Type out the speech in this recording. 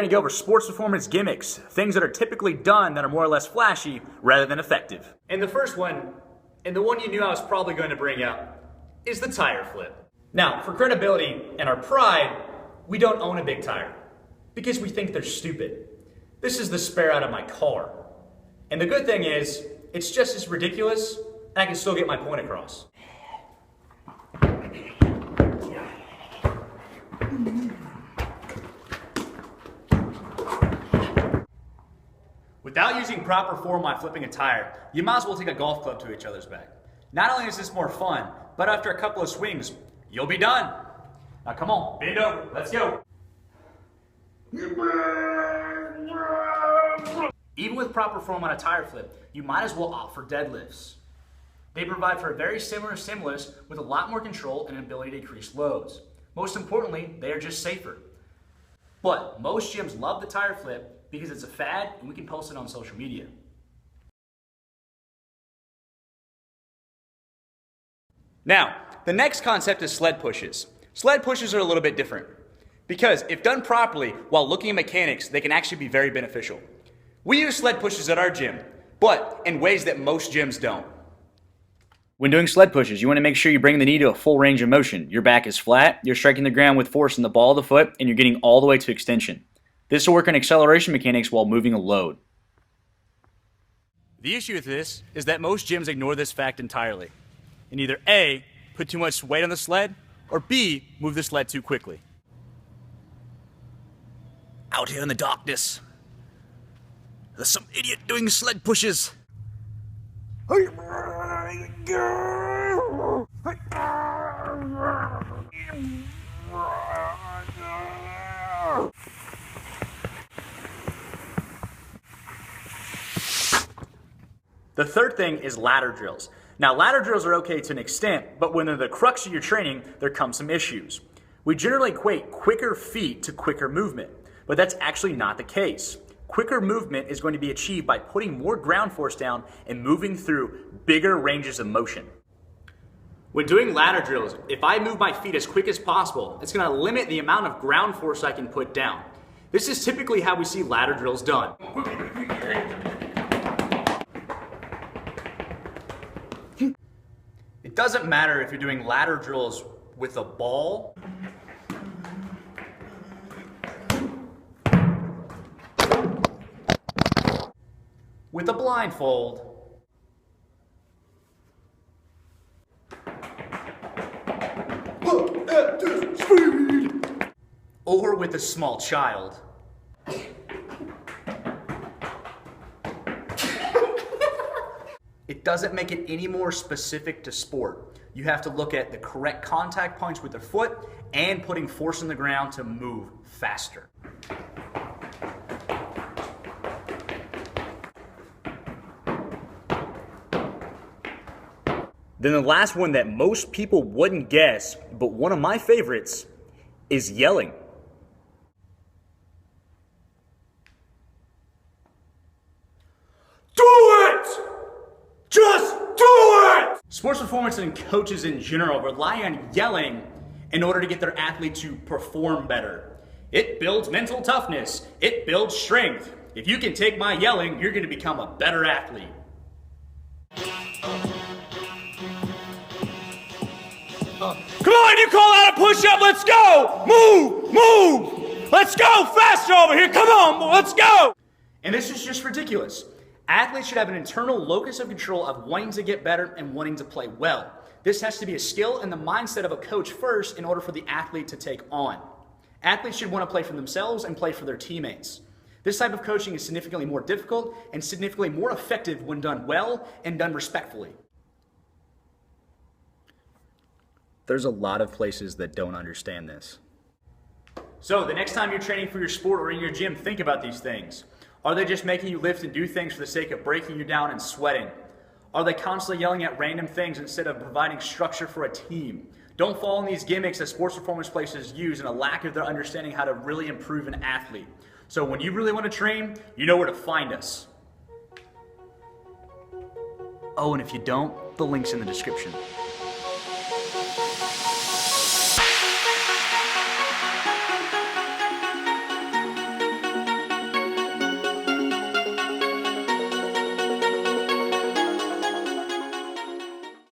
going to go over sports performance gimmicks, things that are typically done that are more or less flashy rather than effective. And the first one, and the one you knew I was probably going to bring up, is the tire flip. Now, for credibility and our pride, we don't own a big tire because we think they're stupid. This is the spare out of my car. And the good thing is, it's just as ridiculous, and I can still get my point across. Without using proper form while flipping a tire, you might as well take a golf club to each other's back. Not only is this more fun, but after a couple of swings, you'll be done. Now come on, bend over, let's go. Even with proper form on a tire flip, you might as well opt for deadlifts. They provide for a very similar stimulus with a lot more control and an ability to increase loads. Most importantly, they are just safer. But most gyms love the tire flip because it's a fad and we can post it on social media. Now, the next concept is sled pushes. Sled pushes are a little bit different because if done properly while looking at mechanics, they can actually be very beneficial. We use sled pushes at our gym, but in ways that most gyms don't. When doing sled pushes, you want to make sure you bring the knee to a full range of motion. Your back is flat, you're striking the ground with force in the ball of the foot, and you're getting all the way to extension. This will work on acceleration mechanics while moving a load. The issue with this is that most gyms ignore this fact entirely, and either A, put too much weight on the sled, or B, move the sled too quickly. Out here in the darkness, there's some idiot doing sled pushes. The third thing is ladder drills. Now, ladder drills are okay to an extent, but when they're the crux of your training, there come some issues. We generally equate quicker feet to quicker movement, but that's actually not the case. Quicker movement is going to be achieved by putting more ground force down and moving through bigger ranges of motion. When doing ladder drills, if I move my feet as quick as possible, it's going to limit the amount of ground force I can put down. This is typically how we see ladder drills done. It doesn't matter if you're doing ladder drills with a ball, with a blindfold, or with a small child. It doesn't make it any more specific to sport. You have to look at the correct contact points with the foot and putting force on the ground to move faster. Then the last one that most people wouldn't guess, but one of my favorites, is yelling. Do it! Just do it! Sports performance and coaches in general rely on yelling in order to get their athlete to perform better. It builds mental toughness. It builds strength. If you can take my yelling, you're going to become a better athlete. Come on, you call out a push-up, let's go! Move, move! Let's go faster over here, come on, let's go! And this is just ridiculous. Athletes should have an internal locus of control of wanting to get better and wanting to play well. This has to be a skill and the mindset of a coach first in order for the athlete to take on. Athletes should want to play for themselves and play for their teammates. This type of coaching is significantly more difficult and significantly more effective when done well and done respectfully. There's a lot of places that don't understand this. So the next time you're training for your sport or in your gym, think about these things. Are they just making you lift and do things for the sake of breaking you down and sweating? Are they constantly yelling at random things instead of providing structure for a team? Don't fall in these gimmicks that sports performance places use and a lack of their understanding how to really improve an athlete. So when you really want to train, you know where to find us. Oh, and if you don't, the link's in the description.